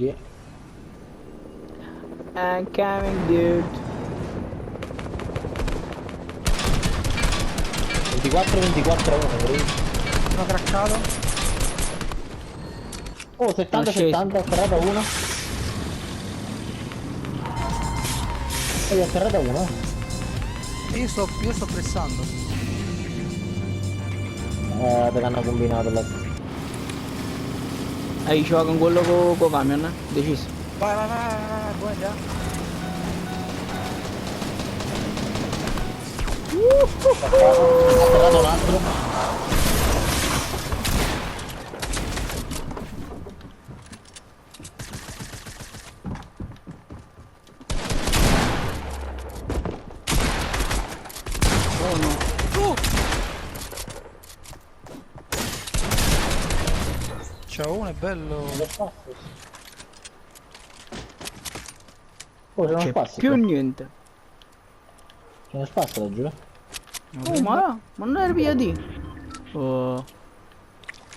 Sì. I'm coming, dude. 24-24 1, credo. Sono craccato. Oh, Sono sceso. 70-70, atterrata 1. E atterrata 1. Io sto pressando. Perché hanno combinato là. Ci va con quello con camion, deciso. Vai, vai, vai, vai, vai, buona idea. Atterrato un altro. Oh no. C'è uno, è bello. Oh, c'è uno C'è spazio più qua. niente. C'è uno spazio laggiù. Oh, ma non era via di. Oh,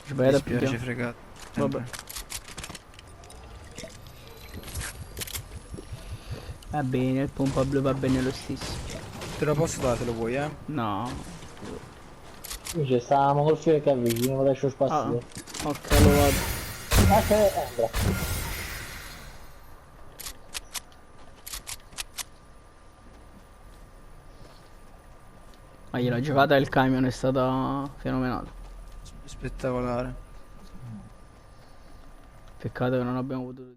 ci Mi vai da più. dispiace, fregato. Vabbè. Va bene, il pompa blu va bene lo stesso. Te lo posso dare se lo vuoi, eh? No. Invece stavamo col fiore che avvicini, non lascio Ah, spazio. ok, lo vado. Ah, che entra. Ma la giocata del camion è stata fenomenale. Spettacolare. Peccato che non abbiamo potuto.